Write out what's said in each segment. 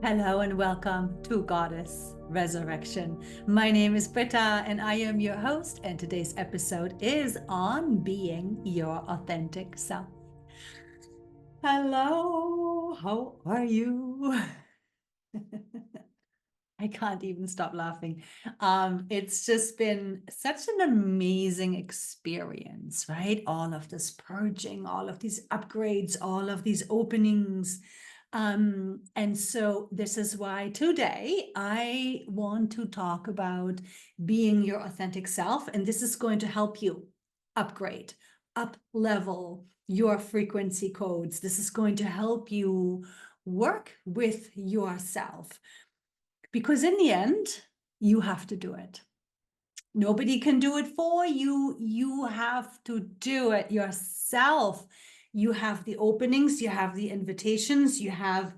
Hello and welcome to Goddess Resurrection. My name is Britta and I am your host, and today's episode is on being your authentic self. Hello, how are you? I can't even stop laughing. It's just been such an amazing experience, right? All of this purging, all of these upgrades, all of these openings. And so this is why today I want to talk about being your authentic self. And this is going to help you upgrade, up level your frequency codes. This is going to help you work with yourself. Because in the end, you have to do it. Nobody can do it for you. You have to do it yourself. You have the openings, you have the invitations, you have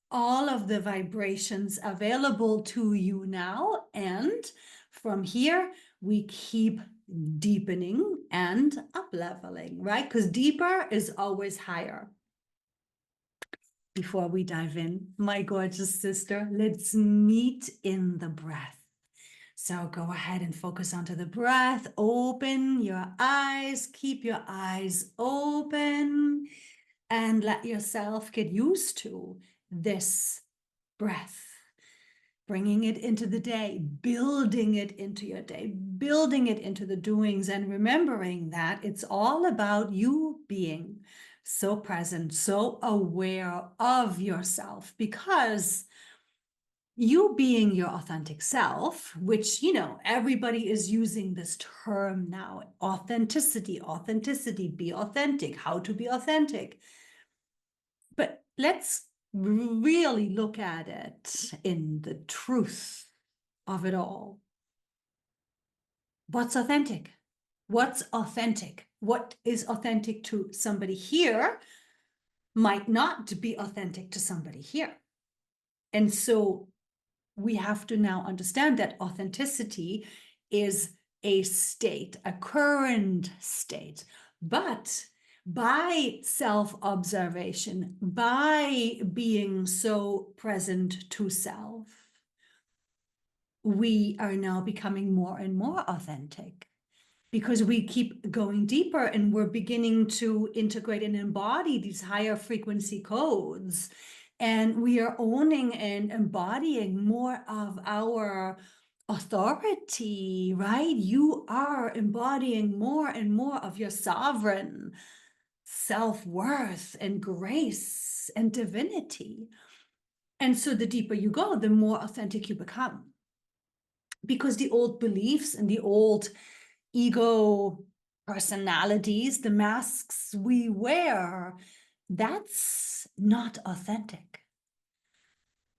all of the vibrations available to you now. And from here, we keep deepening and up leveling, right? Because deeper is always higher. Before we dive in, my gorgeous sister, let's meet in the breath. So go ahead and focus onto the breath. Open your eyes, keep your eyes open, and let yourself get used to this breath. Bringing it into the day, building it into your day, building it into the doings, and remembering that it's all about you being so present, so aware of yourself, because you being your authentic self, which, everybody is using this term now, authenticity, be authentic, how to be authentic. But let's really look at it in the truth of it all. What's authentic? What's authentic? What is authentic to somebody here might not be authentic to somebody here. And so we have to now understand that authenticity is a state, a current state. But by self-observation, by being so present to self, we are now becoming more and more authentic, because we keep going deeper and we're beginning to integrate and embody these higher frequency codes. And we are owning and embodying more of our authority, right? You are embodying more and more of your sovereign self-worth and grace and divinity. And so the deeper you go, the more authentic you become. Because the old beliefs and the old ego personalities, the masks we wear, that's not authentic.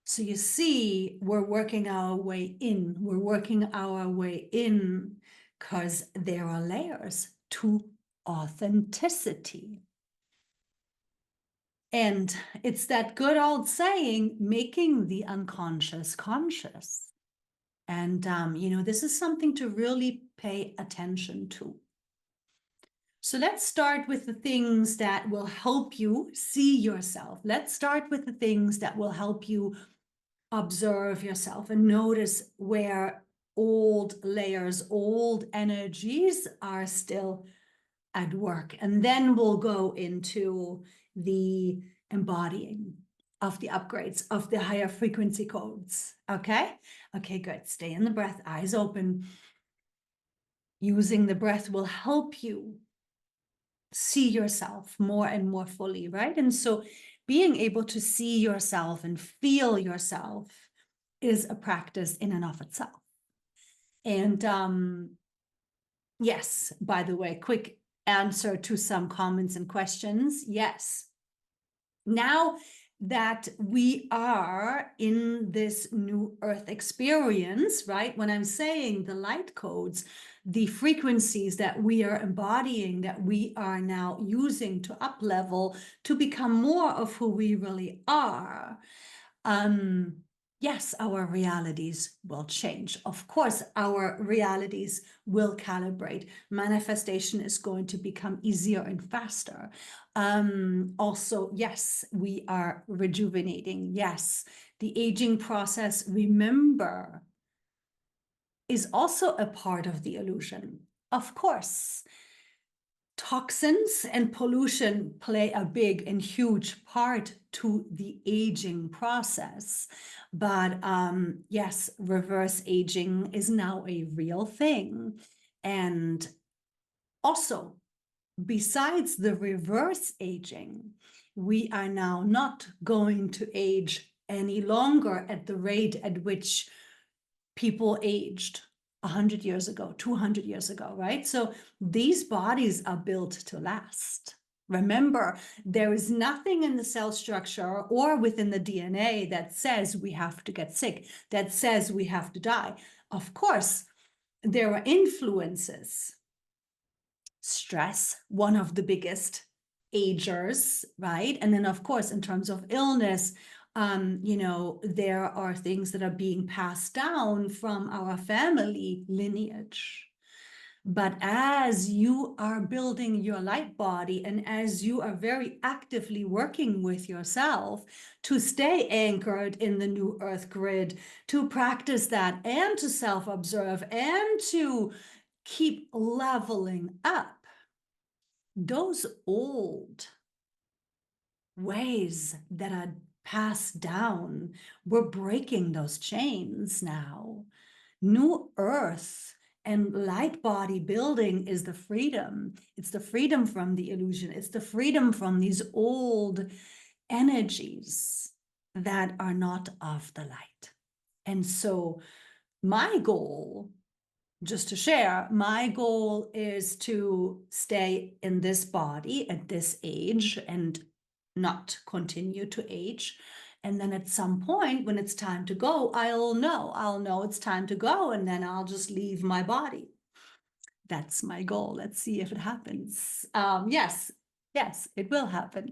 So you see, we're working our way in. We're working our way in because there are layers to authenticity. And it's that good old saying, making the unconscious conscious. And, this is something to really pay attention to. So let's start with the things that will help you see yourself. Let's start with the things that will help you observe yourself and notice where old layers, old energies are still at work. And then we'll go into the embodying of the upgrades of the higher frequency codes. Okay? Okay, good. Stay in the breath, eyes open. Using the breath will help you see yourself more and more fully, right? And so being able to see yourself and feel yourself is a practice in and of itself. And yes, by the way, quick answer to some comments and questions. Yes. Now that we are in this new earth experience, right? When I'm saying the light codes, the frequencies that we are embodying, that we are now using to up level to become more of who we really are. yes, our realities will change. Of course, our realities will calibrate. Manifestation is going to become easier and faster. Also, yes, we are rejuvenating. Yes, the aging process, remember, is also a part of the illusion. Of course, toxins and pollution play a big and huge part to the aging process. But yes, reverse aging is now a real thing. And also, besides the reverse aging, we are now not going to age any longer at the rate at which people aged 100 years ago, 200 years ago, right? So these bodies are built to last. Remember, there is nothing in the cell structure or within the DNA that says we have to get sick, that says we have to die. Of course, there are influences. Stress, one of the biggest agers, right? And then, of course, in terms of illness, there are things that are being passed down from our family lineage. But as you are building your light body and as you are very actively working with yourself to stay anchored in the new earth grid, to practice that and to self-observe and to keep leveling up, those old ways that are passed down, we're breaking those chains now. New earth and light body building is the freedom. It's the freedom from the illusion. It's the freedom from these old energies that are not of the light. And so my goal, just to share, my goal is to stay in this body at this age and not continue to age. And then at some point when it's time to go, I'll know it's time to go, and then I'll just leave my body. That's my goal. Let's see if it happens. Yes, it will happen.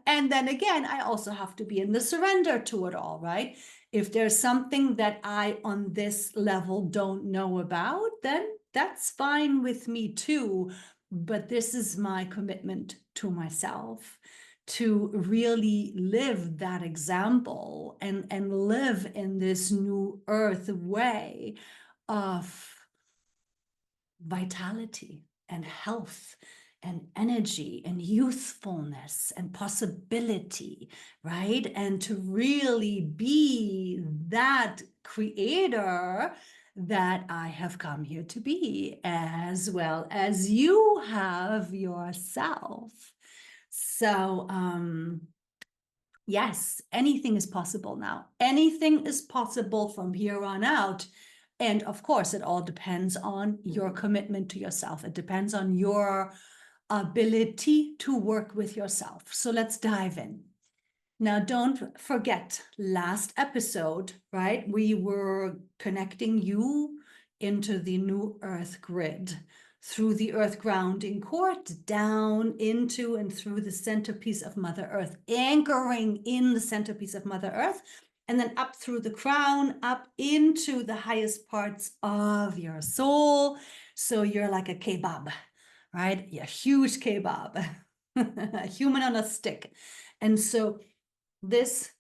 And then again, I also have to be in the surrender to it all, right? If there's something that I on this level don't know about, then that's fine with me too. But this is my commitment to myself to really live that example and live in this new earth way of vitality and health and energy and youthfulness and possibility, right? And to really be that creator that I have come here to be, as well as you have yourself. So, yes, anything is possible now. Anything is possible from here on out. And of course, it all depends on your commitment to yourself. It depends on your ability to work with yourself. So let's dive in. Now, don't forget, last episode, right? We were connecting you into the new earth grid through the earth grounding cord, down into and through the centerpiece of Mother Earth, anchoring in the centerpiece of Mother Earth, and then up through the crown, up into the highest parts of your soul. So you're like a kebab, right? A huge kebab, a human on a stick. And so this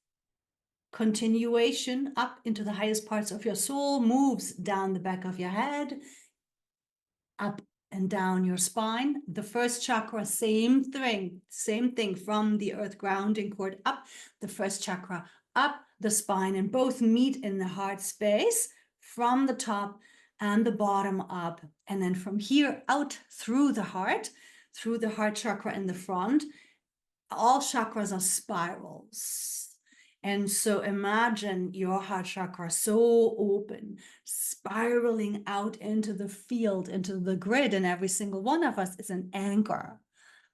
continuation up into the highest parts of your soul moves down the back of your head, up and down your spine. The first chakra, same thing from the earth grounding cord up, the first chakra up the spine, and both meet in the heart space from the top and the bottom up. And then from here out through the heart chakra in the front. All chakras are spirals. And so imagine your heart chakra so open, spiraling out into the field, into the grid, and every single one of us is an anchor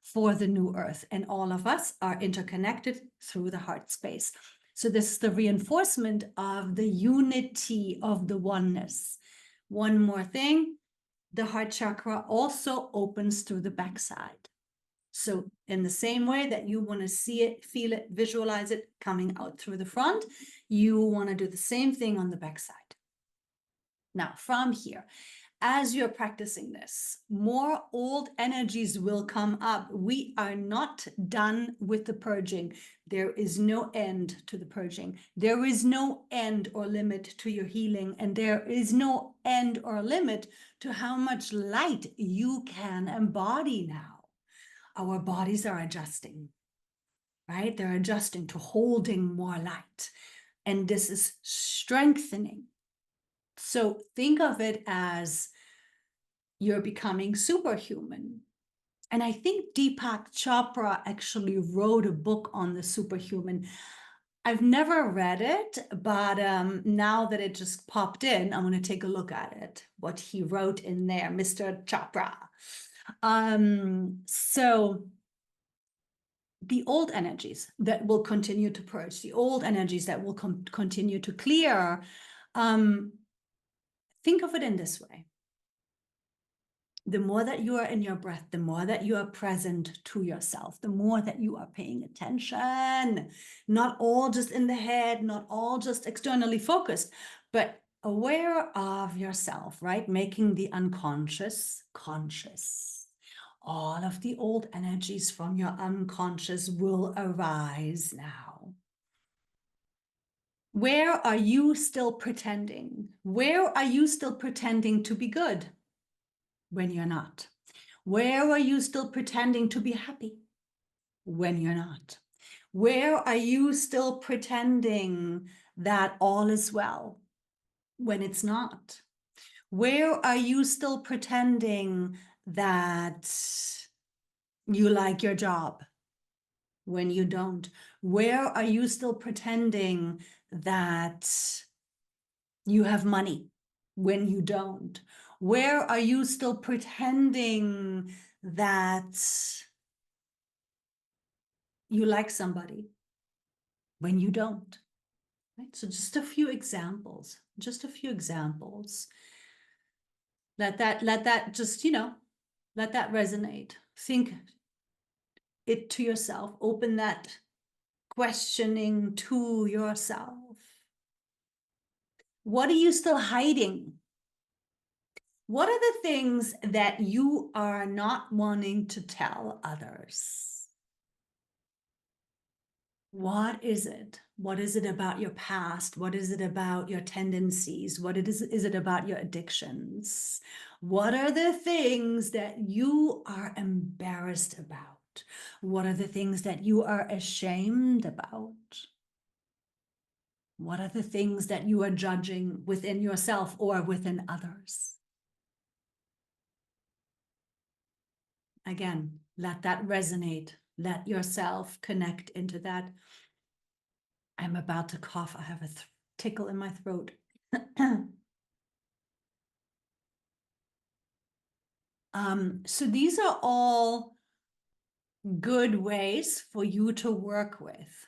for the new earth. And all of us are interconnected through the heart space. So this is the reinforcement of the unity of the oneness. One more thing, the heart chakra also opens through the backside. So in the same way that you want to see it, feel it, visualize it coming out through the front, you want to do the same thing on the backside. Now, from here, as you're practicing this, more old energies will come up. We are not done with the purging. There is no end to the purging. There is no end or limit to your healing, and there is no end or limit to how much light you can embody now. Our bodies are adjusting, right? They're adjusting to holding more light, and this is strengthening. So think of it as you're becoming superhuman. And I think Deepak Chopra actually wrote a book on the superhuman. I've never read it, but now that it just popped in, I'm going to take a look at it, what he wrote in there, Mr. Chopra. So the old energies that will continue to purge, the old energies that will continue to clear, think of it in this way. The more that you are in your breath, the more that you are present to yourself, the more that you are paying attention, not all just in the head, not all just externally focused, but aware of yourself, right? Making the unconscious conscious. All of the old energies from your unconscious will arise now. Where are you still pretending? Where are you still pretending to be good when you're not? Where are you still pretending to be happy when you're not? Where are you still pretending that all is well when it's not? Where are you still pretending that you like your job when you don't? Where are you still pretending that you have money when you don't? Where are you still pretending that you like somebody when you don't? Right? So just a few examples, just a few examples. Let that just, let that resonate. Think it to yourself. Open that questioning to yourself. What are you still hiding? What are the things that you are not wanting to tell others? What is it? What is it about your past? What is it about your tendencies? What is it about your addictions? What are the things that you are embarrassed about? What are the things that you are ashamed about? What are the things that you are judging within yourself or within others? Again, let that resonate. Let yourself connect into that. I'm about to cough. I have a tickle in my throat. So these are all good ways for you to work with.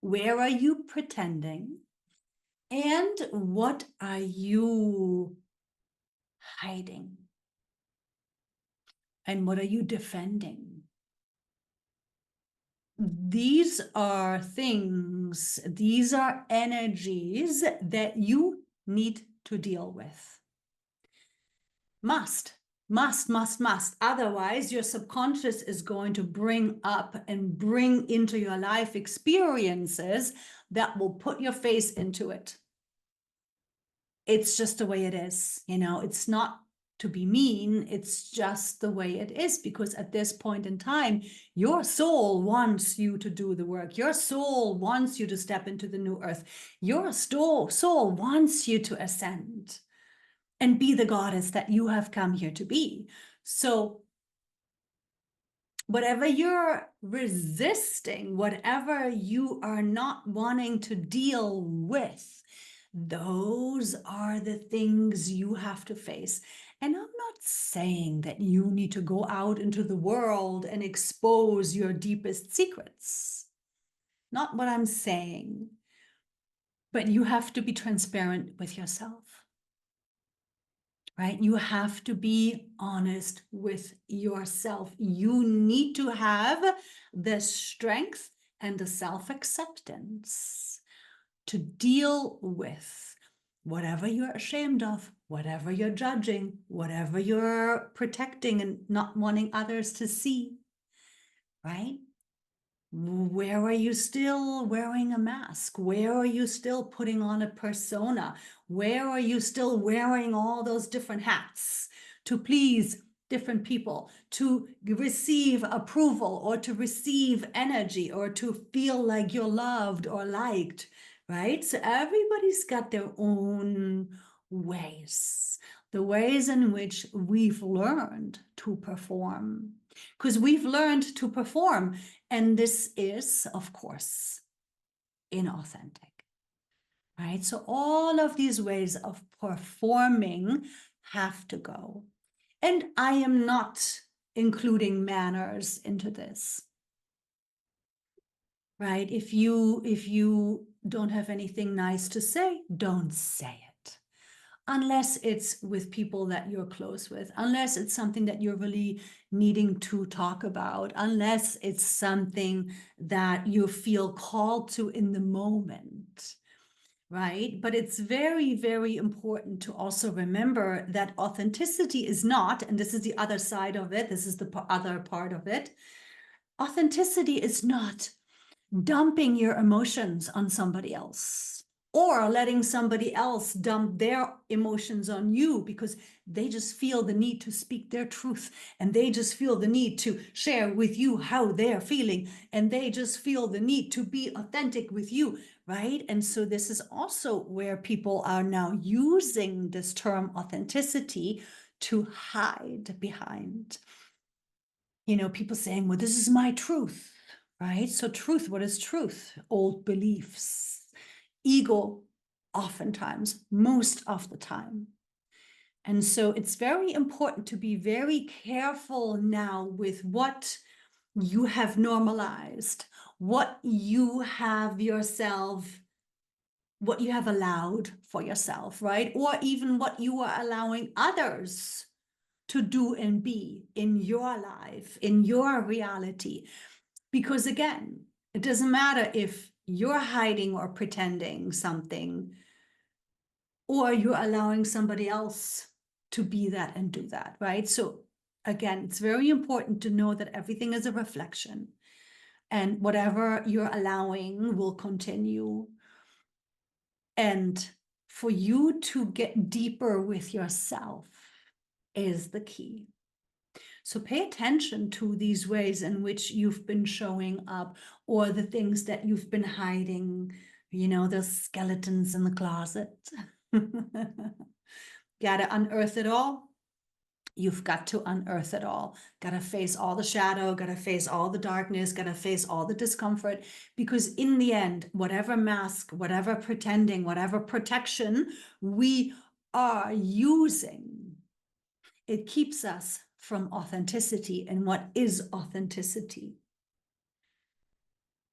Where are you pretending? And what are you hiding? And what are you defending? These are things, these are energies that you need to deal with. Must. Otherwise, your subconscious is going to bring up and bring into your life experiences that will put your face into it. It's just the way it is. It's not to be mean. It's just the way it is, because at this point in time, your soul wants you to do the work. Your soul wants you to step into the new earth. Your soul wants you to ascend and be the goddess that you have come here to be. So whatever you're resisting, whatever you are not wanting to deal with, those are the things you have to face. And I'm not saying that you need to go out into the world and expose your deepest secrets. Not what I'm saying. But you have to be transparent with yourself. right? You have to be honest with yourself. You need to have the strength and the self-acceptance to deal with whatever you're ashamed of, whatever you're judging, whatever you're protecting and not wanting others to see, right? Where are you still wearing a mask? Where are you still putting on a persona? Where are you still wearing all those different hats to please different people, to receive approval or to receive energy or to feel like you're loved or liked, right? So everybody's got their own ways, the ways in which we've learned to perform. Because we've learned to perform, and this is, of course, inauthentic, right? So all of these ways of performing have to go. And I am not including manners into this, right? If you don't have anything nice to say, don't say it. Unless it's with people that you're close with, unless it's something that you're really needing to talk about, unless it's something that you feel called to in the moment, right? But it's very, very important to also remember that authenticity is not, and this is the other side of it, this is the other part of it, authenticity is not dumping your emotions on somebody else or letting somebody else dump their emotions on you because they just feel the need to speak their truth and they just feel the need to share with you how they're feeling and they just feel the need to be authentic with you, right? And so this is also where people are now using this term authenticity to hide behind, people saying, well, this is my truth, right? So truth, what is truth? Old beliefs, ego, oftentimes, most of the time. And so it's very important to be very careful now with what you have normalized, what you have yourself, what you have allowed for yourself, right? Or even what you are allowing others to do and be in your life, in your reality. Because again, it doesn't matter if you're hiding or pretending something, or you're allowing somebody else to be that and do that, right? So again, it's very important to know that everything is a reflection and whatever you're allowing will continue. And for you to get deeper with yourself is the key. So pay attention to these ways in which you've been showing up or the things that you've been hiding, those skeletons in the closet. Gotta unearth it all. You've got to unearth it all. Gotta face all the shadow, gotta face all the darkness, gotta face all the discomfort. Because in the end, whatever mask, whatever pretending, whatever protection we are using, it keeps us from authenticity. And what is authenticity?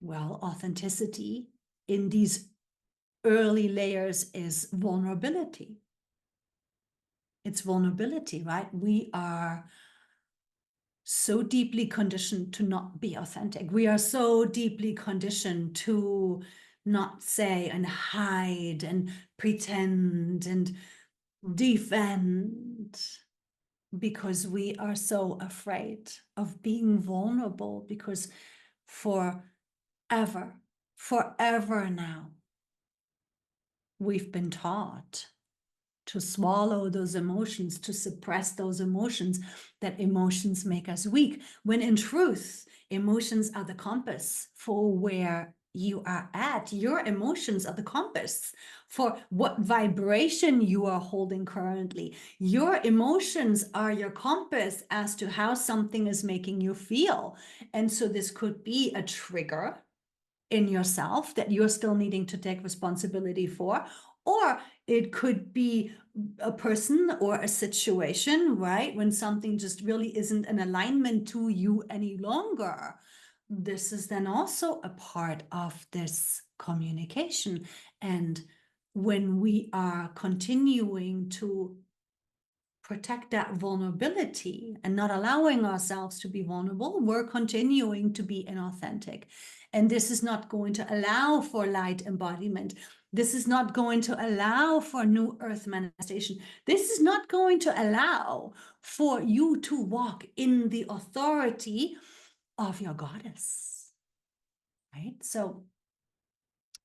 Well, authenticity in these early layers is vulnerability. It's vulnerability, right? We are so deeply conditioned to not be authentic. We are so deeply conditioned to not say and hide and pretend and defend, because we are so afraid of being vulnerable, because forever now, we've been taught to swallow those emotions, to suppress those emotions, that emotions make us weak, when in truth, emotions are the compass for where you are at. Your emotions are the compass for what vibration you are holding currently. Your emotions are your compass as to how something is making you feel. And so this could be a trigger in yourself that you're still needing to take responsibility for, or it could be a person or a situation, right? When something just really isn't an alignment to you any longer. This is then also a part of this communication. And when we are continuing to protect that vulnerability and not allowing ourselves to be vulnerable, we're continuing to be inauthentic. And this is not going to allow for light embodiment. This is not going to allow for new earth manifestation. This is not going to allow for you to walk in the authority of your goddess, right? So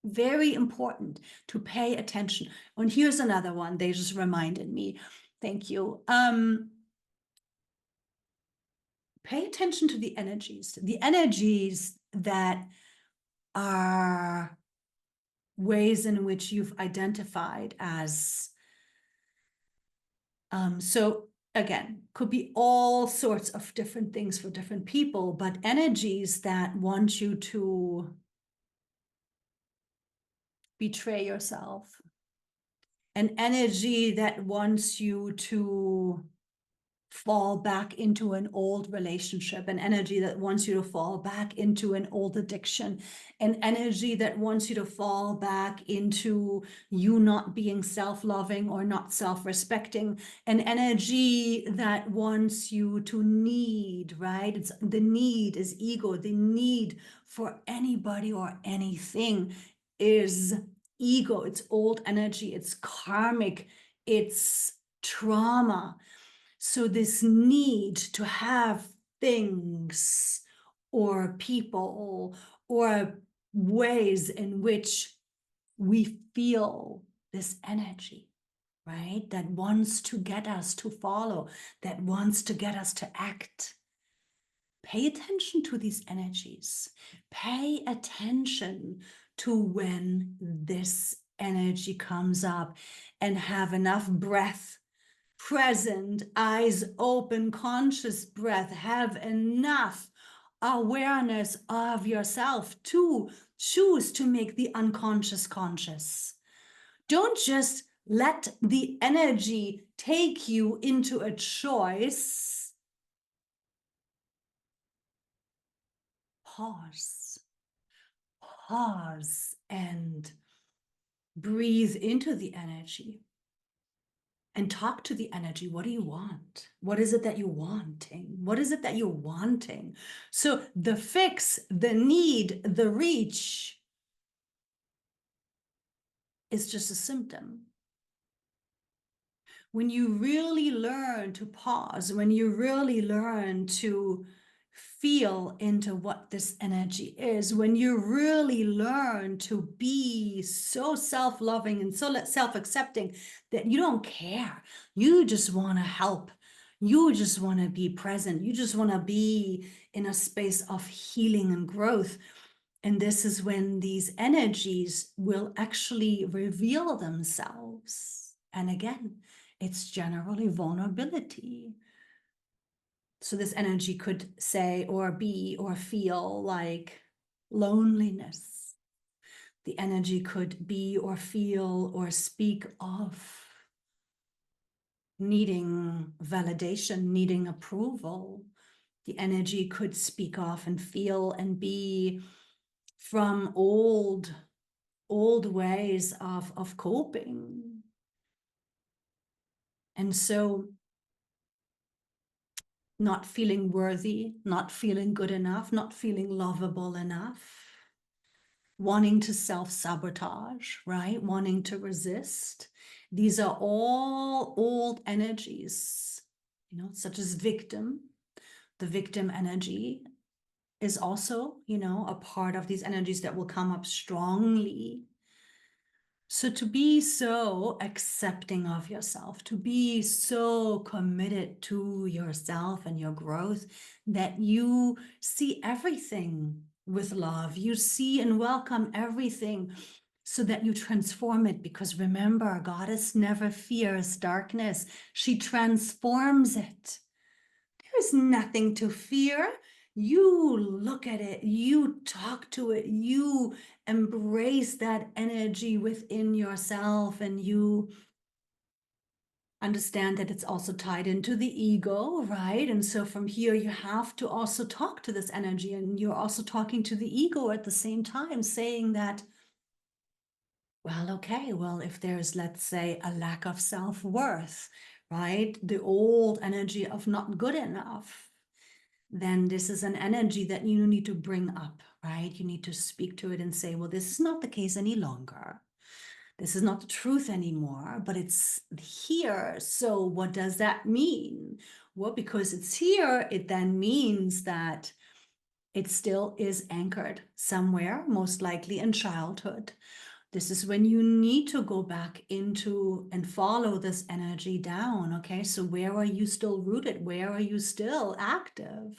very important to pay attention. And here's another one. They just reminded me. Thank you. Pay attention to the energies that are ways in which you've identified as, so again, could be all sorts of different things for different people, but energies that want you to betray yourself, an energy that wants you to fall back into an old relationship, an energy that wants you to fall back into an old addiction, an energy that wants you to fall back into you not being self-loving or not self-respecting, an energy that wants you to need, right? It's the need is ego. The need for anybody or anything is ego. It's old energy. It's karmic. It's trauma. So this need to have things or people or ways in which we feel this energy, right? That wants to get us to follow, that wants to get us to act. Pay attention to these energies. Pay attention to when this energy comes up, and have enough breath present, eyes open, conscious breath. Have enough awareness of yourself to choose to make the unconscious conscious. Don't just let the energy take you into a choice. Pause and breathe into the energy. And talk to the energy. What do you want? What is it that you're wanting? What is it that you're wanting? So the fix, the need, the reach is just a symptom. When you really learn to pause, when you really learn to feel into what this energy is, when you really learn to be so self-loving and so self-accepting that you don't care, you just want to help, you just want to be present, you just want to be in a space of healing and growth. And this is when these energies will actually reveal themselves. And again, it's generally vulnerability. So this energy could say or be or feel like loneliness. The energy could be or feel or speak of needing validation, needing approval. The energy could speak of and feel and be from old ways of coping. And so not feeling worthy, not feeling good enough, not feeling lovable enough, wanting to self-sabotage, right? Wanting to resist. These are all old energies, such as victim. The victim energy is also, a part of these energies that will come up strongly. So to be so accepting of yourself, to be so committed to yourself and your growth that you see everything with love, you see and welcome everything so that you transform it. Because remember, Goddess never fears darkness. She transforms it. There is nothing to fear. You look at it, you talk to it, you embrace that energy within yourself, and you understand that it's also tied into the ego, right? And so from here, you have to also talk to this energy, and you're also talking to the ego at the same time, saying that, well, okay, well, if there's, let's say, a lack of self-worth, right? The old energy of not good enough, then this is an energy that you need to bring up, right? You need to speak to it and say, well, this is not the case any longer. This is not the truth anymore, but it's here. So what does that mean? Well, because it's here, it then means that it still is anchored somewhere, most likely in childhood. This is when you need to go back into and follow this energy down, okay? So where are you still rooted? Where are you still active?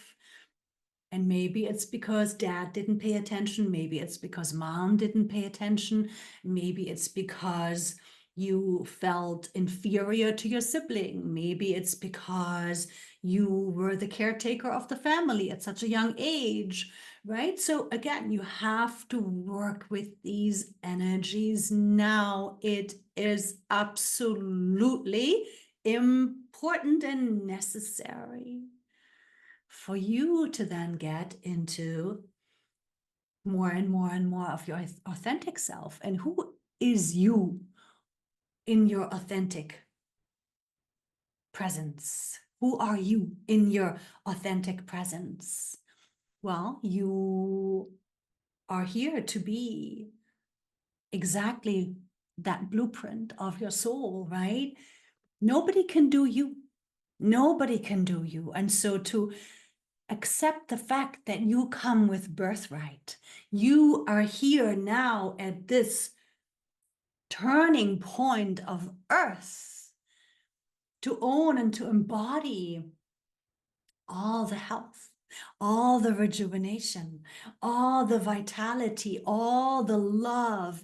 And maybe it's because dad didn't pay attention. Maybe it's because mom didn't pay attention. Maybe it's because you felt inferior to your sibling. Maybe it's because you were the caretaker of the family at such a young age, right? So again, you have to work with these energies now. It is absolutely important and necessary for you to then get into more and more and more of your authentic self. And who is you in your authentic presence? Who are you in your authentic presence? Well, you are here to be exactly that blueprint of your soul, right? Nobody can do you. Nobody can do you. And so to accept the fact that you come with birthright. You are here now at this turning point of earth to own and to embody all the health, all the rejuvenation, all the vitality, all the love,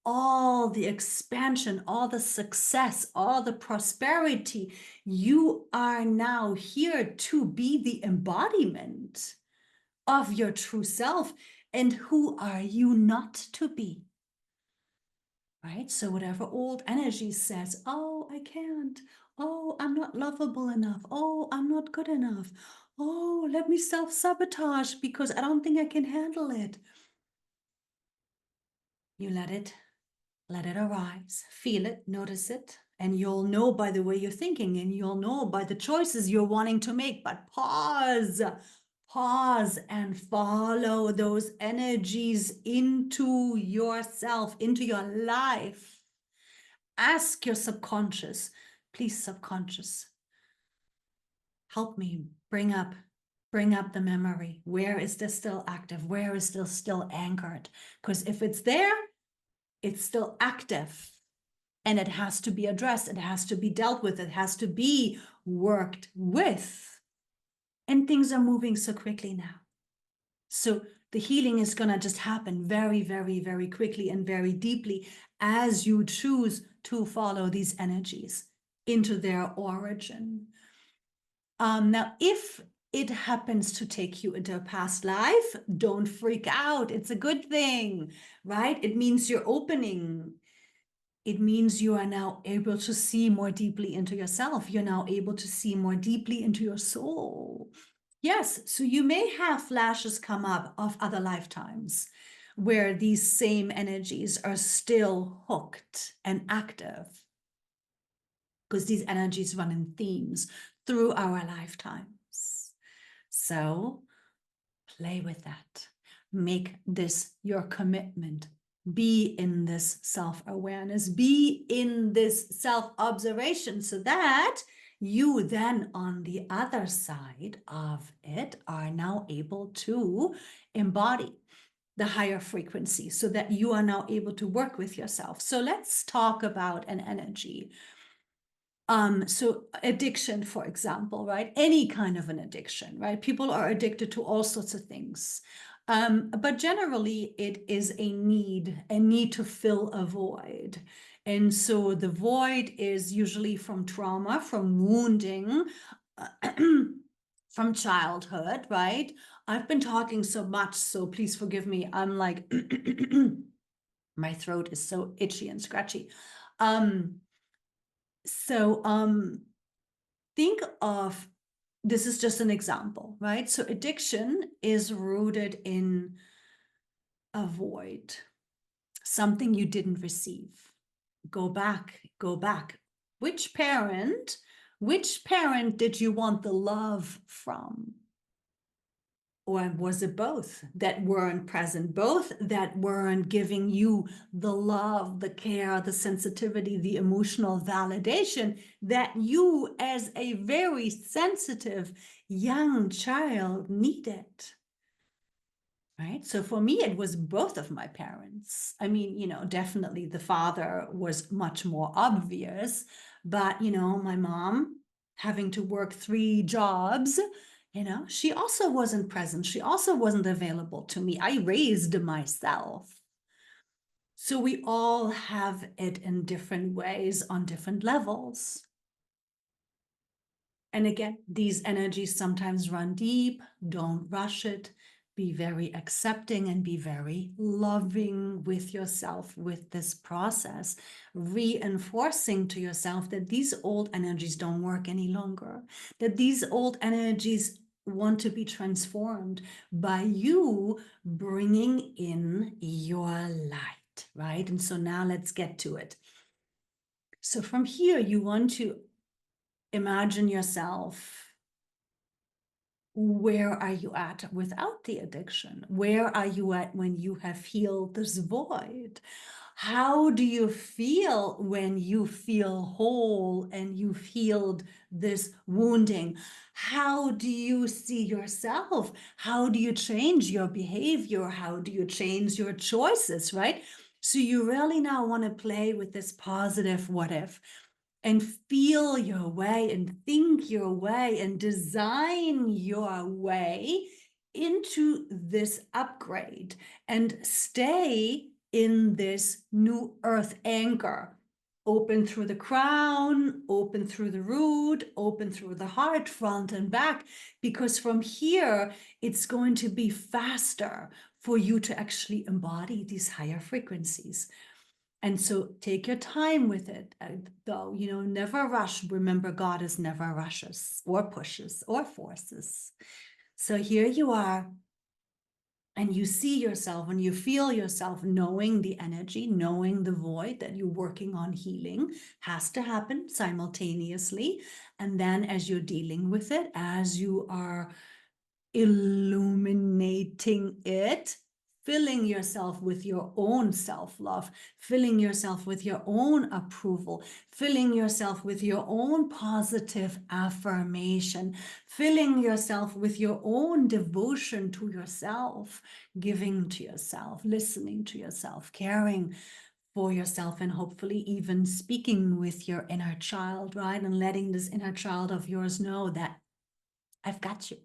all the expansion, all the success, all the prosperity. You are now here to be the embodiment of your true self. And who are you not to be? Right? So whatever old energy says, oh, I can't. Oh, I'm not lovable enough. Oh, I'm not good enough. Oh, let me self-sabotage because I don't think I can handle it. You let it arise, feel it, notice it, and you'll know by the way you're thinking, and you'll know by the choices you're wanting to make. But pause and follow those energies into yourself, into your life. Ask your subconscious, please, subconscious, help me bring up the memory. Where is this still active? Where is this still anchored? Because if it's there, it's still active. And it has to be addressed. It has to be dealt with. It has to be worked with. And things are moving so quickly now. So the healing is going to just happen very, very, very quickly and very deeply as you choose to follow these energies into their origin. Now, if it happens to take you into a past life, don't freak out. It's a good thing, right? It means you're opening. It means you are now able to see more deeply into yourself. You're now able to see more deeply into your soul. Yes, so you may have flashes come up of other lifetimes where these same energies are still hooked and active, because these energies run in themes through our lifetimes. So play with that. Make this your commitment. Be in this self-awareness. Be in this self-observation so that you then on the other side of it are now able to embody the higher frequency so that you are now able to work with yourself. So let's talk about an energy. So addiction, for example, right? Any kind of an addiction, right? People are addicted to all sorts of things. But generally it is a need to fill a void. And so the void is usually from trauma, from wounding, from childhood, right? I've been talking so much, so please forgive me. I'm like, my throat is so itchy and scratchy. Think of, this is just an example, right? So addiction is rooted in a void, something you didn't receive. Go back. Which parent Which parent did you want the love from? Or was it both that weren't present, both that weren't giving you the love, the care, the sensitivity, the emotional validation that you, as a very sensitive young child, needed? Right. So for me, it was both of my parents. I mean, definitely the father was much more obvious, but, my mom having to work 3 jobs, she also wasn't present. She also wasn't available to me. I raised myself. So we all have it in different ways on different levels. And again, these energies sometimes run deep. Don't rush it. Be very accepting and be very loving with yourself with this process, reinforcing to yourself that these old energies don't work any longer, that these old energies want to be transformed by you bringing in your light, right? And so now let's get to it. So from here, you want to imagine yourself. Where are you at without the addiction? Where are you at when you have healed this void? How do you feel when you feel whole and you've healed this wounding? How do you see yourself? How do you change your behavior? How do you change your choices, right? So you really now want to play with this positive what if, and feel your way and think your way and design your way into this upgrade and stay in this new earth anchor. Open through the crown, open through the root, open through the heart, front and back, because from here, it's going to be faster for you to actually embody these higher frequencies. And so take your time with it, though, never rush. Remember, Goddess never rushes or pushes or forces. So here you are, and you see yourself and you feel yourself, knowing the energy, knowing the void that you're working on healing has to happen simultaneously. And then as you're dealing with it, as you are illuminating it, filling yourself with your own self-love, filling yourself with your own approval, filling yourself with your own positive affirmation, filling yourself with your own devotion to yourself, giving to yourself, listening to yourself, caring for yourself, and hopefully even speaking with your inner child, right? And letting this inner child of yours know that I've got you.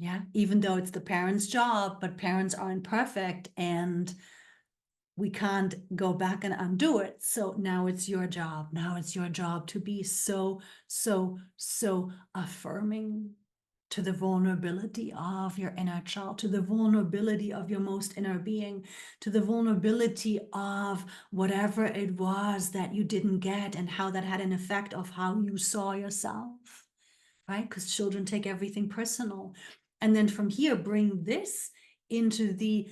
Yeah, even though it's the parents' job, but parents aren't perfect and we can't go back and undo it. So now it's your job. Now it's your job to be so affirming to the vulnerability of your inner child, to the vulnerability of your most inner being, to the vulnerability of whatever it was that you didn't get and how that had an effect of how you saw yourself, right? Because children take everything personal. And then from here, bring this into the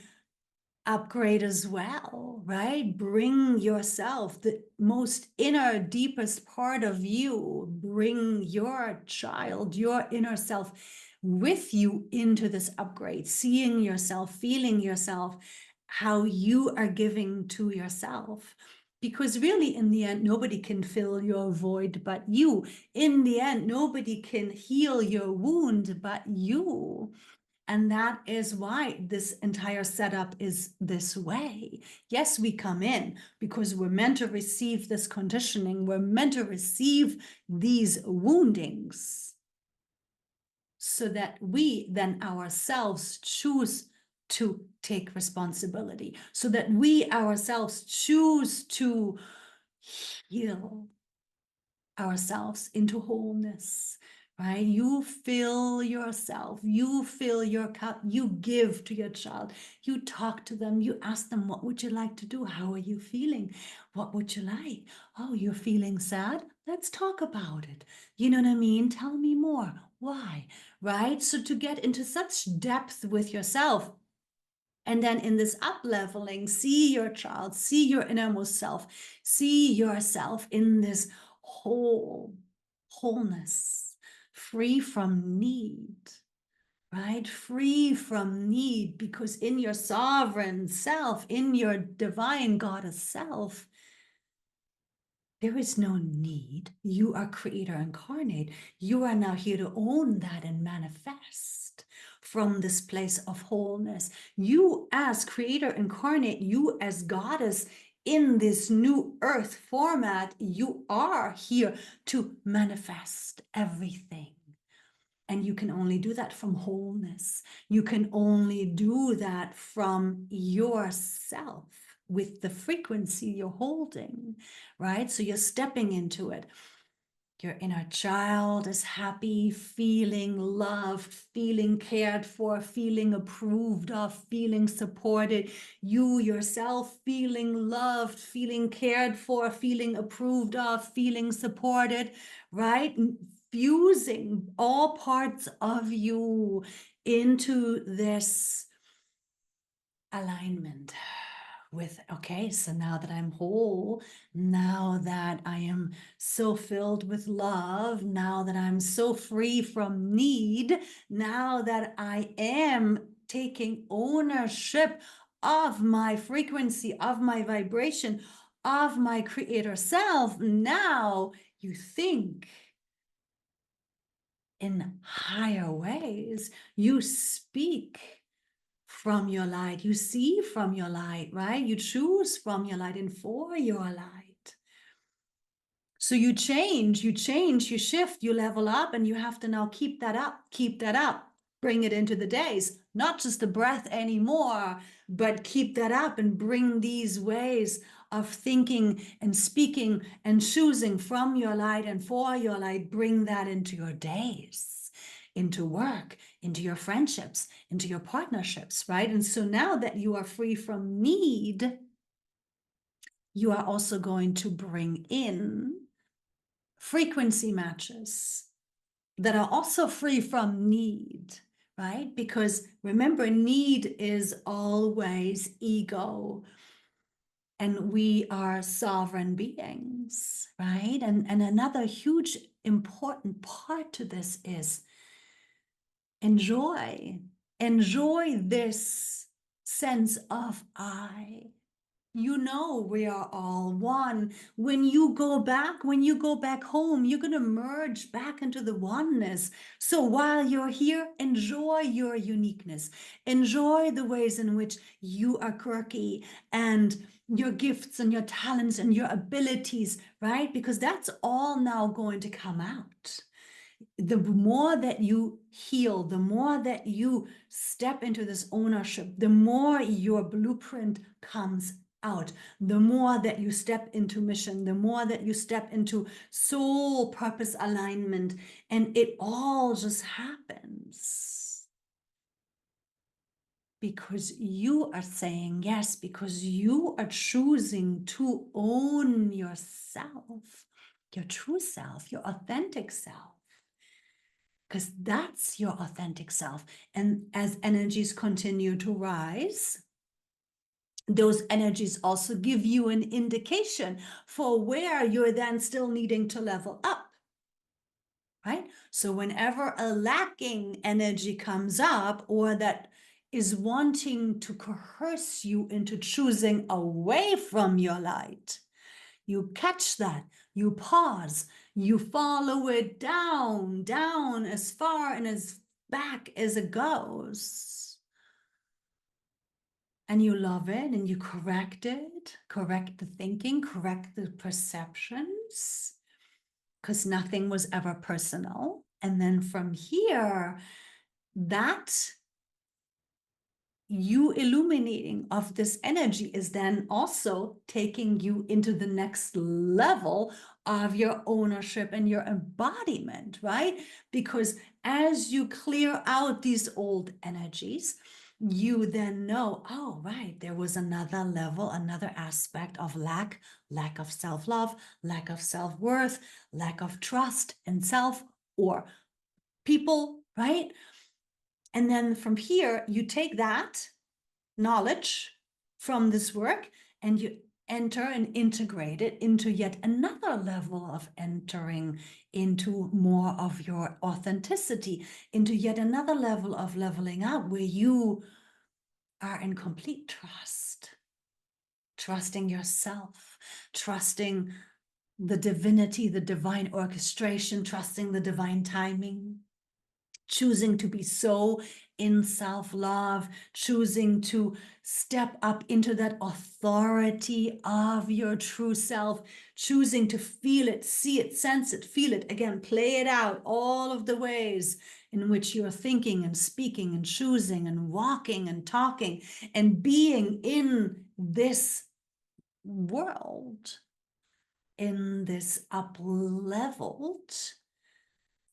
upgrade as well, right? Bring yourself, the most inner, deepest part of you, bring your child, your inner self with you into this upgrade, seeing yourself, feeling yourself, how you are giving to yourself. Because really, in the end, nobody can fill your void but you. In the end, nobody can heal your wound but you. And that is why this entire setup is this way. Yes, we come in because we're meant to receive this conditioning. We're meant to receive these woundings so that we then ourselves choose to take responsibility, so that we ourselves choose to heal ourselves into wholeness, right? You fill yourself, you fill your cup, you give to your child, you talk to them, you ask them, what would you like to do? How are you feeling? What would you like? Oh, you're feeling sad? Let's talk about it. You know what I mean? Tell me more. Why? Right? So to get into such depth with yourself, and then in this up leveling, see your child, see your innermost self, see yourself in this whole wholeness, free from need, right? Free from need, because in your sovereign self, in your divine goddess self, there is no need. You are creator incarnate. You are now here to own that and manifest from this place of wholeness. You as creator incarnate, you as goddess in this new earth format, you are here to manifest everything. And you can only do that from wholeness. You can only do that from yourself with the frequency you're holding, right? So you're stepping into it. Your inner child is happy, feeling loved, feeling cared for, feeling approved of, feeling supported. You yourself feeling loved, feeling cared for, feeling approved of, feeling supported, right? Fusing all parts of you into this alignment with, okay, so now that I'm whole, now that I am so filled with love, now that I'm so free from need, now that I am taking ownership of my frequency, of my vibration, of my creator self, now you think in higher ways, you speak from your light, you see from your light, right? You choose from your light and for your light. So you change, you shift, you level up, and you have to now keep that up, bring it into the days, not just the breath anymore, but keep that up and bring these ways of thinking and speaking and choosing from your light and for your light, bring that into your days, into work, into your friendships, into your partnerships, right? And so now that you are free from need, you are also going to bring in frequency matches that are also free from need, right? Because remember, need is always ego, and we are sovereign beings, right? And another huge important part to this is enjoy this sense of I. You know, we are all one. When you go back home, you're going to merge back into the oneness. So while you're here, enjoy your uniqueness. Enjoy the ways in which you are quirky, and your gifts and your talents and your abilities, right? Because that's all now going to come out. The more that you heal, the more that you step into this ownership, the more your blueprint comes out, the more that you step into mission, the more that you step into soul purpose alignment, and it all just happens because you are saying yes, because you are choosing to own yourself, your true self, your authentic self, because that's your authentic self. And as energies continue to rise, those energies also give you an indication for where you're then still needing to level up, right? So whenever a lacking energy comes up, or that is wanting to coerce you into choosing away from your light, you catch that, you pause, you follow it down as far and as back as it goes. And you love it, and you correct it, correct the thinking, correct the perceptions, because nothing was ever personal. And then from here, that you illuminating of this energy is then also taking you into the next level of your ownership and your embodiment, right? Because as you clear out these old energies, you then know, oh, right, there was another level, another aspect of lack of self-love, lack of self-worth, lack of trust in self or people, right? And then from here, you take that knowledge from this work and you enter and integrate it into yet another level of entering into more of your authenticity, into yet another level of leveling up where you are in complete trust, trusting yourself, trusting the divinity, the divine orchestration, trusting the divine timing, choosing to be so in self-love, choosing to step up into that authority of your true self, choosing to feel it, see it, sense it, feel it, again, play it out, all of the ways in which you're thinking and speaking and choosing and walking and talking and being in this world, in this up-leveled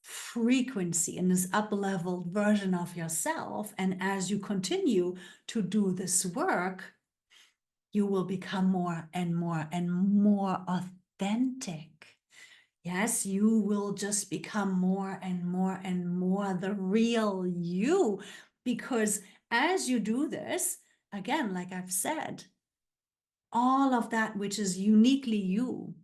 frequency, in this up-leveled version of yourself. And as you continue to do this work, you will become more and more and more authentic. Yes, you will just become more and more and more the real you, because as you do this, again, like I've said, all of that which is uniquely you,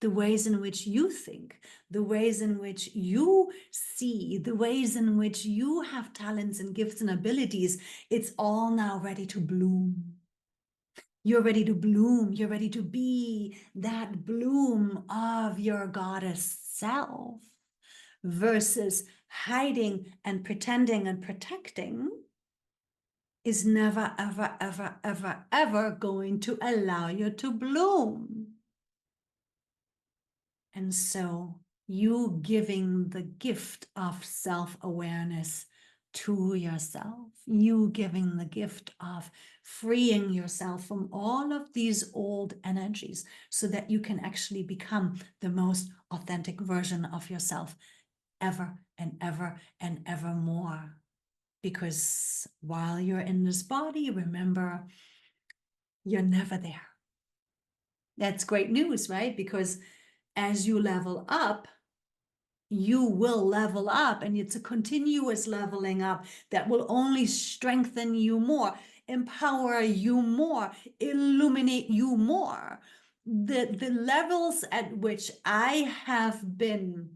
the ways in which you think, the ways in which you see, the ways in which you have talents and gifts and abilities, it's all now ready to bloom. You're ready to bloom. You're ready to be that bloom of your goddess self, versus hiding and pretending and protecting is never, ever, ever, ever, ever going to allow you to bloom. And so you giving the gift of self-awareness to yourself, you giving the gift of freeing yourself from all of these old energies so that you can actually become the most authentic version of yourself ever and ever and ever more. Because while you're in this body, remember, you're never there. That's great news, right? Because as you level up, you will level up, and it's a continuous leveling up that will only strengthen you more, empower you more, illuminate you more. The levels at which I have been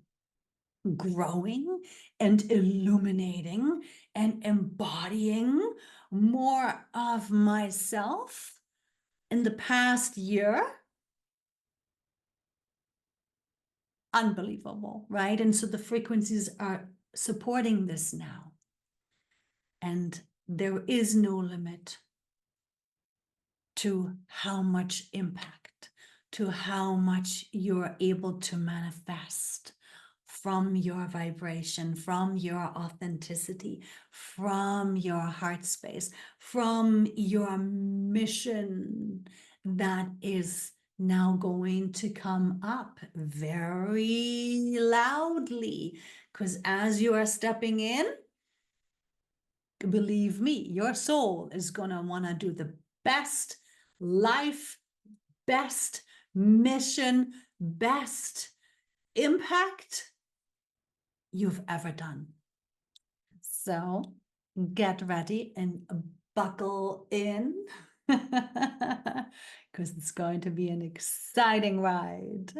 growing and illuminating and embodying more of myself in the past year, unbelievable, right? And so the frequencies are supporting this now. And there is no limit to how much impact, to how much you're able to manifest from your vibration, from your authenticity, from your heart space, from your mission that is now going to come up very loudly. Because as you are stepping in, believe me, your soul is going to want to do the best life, best mission, best impact you've ever done. So get ready and buckle in, because it's going to be an exciting ride.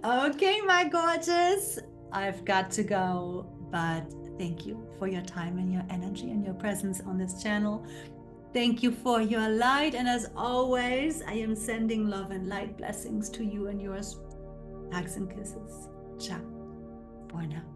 Okay, my gorgeous, I've got to go, but thank you for your time and your energy and your presence on this channel. Thank you for your light. And as always, I am sending love and light blessings to you and yours. Hugs and kisses. Ciao for now.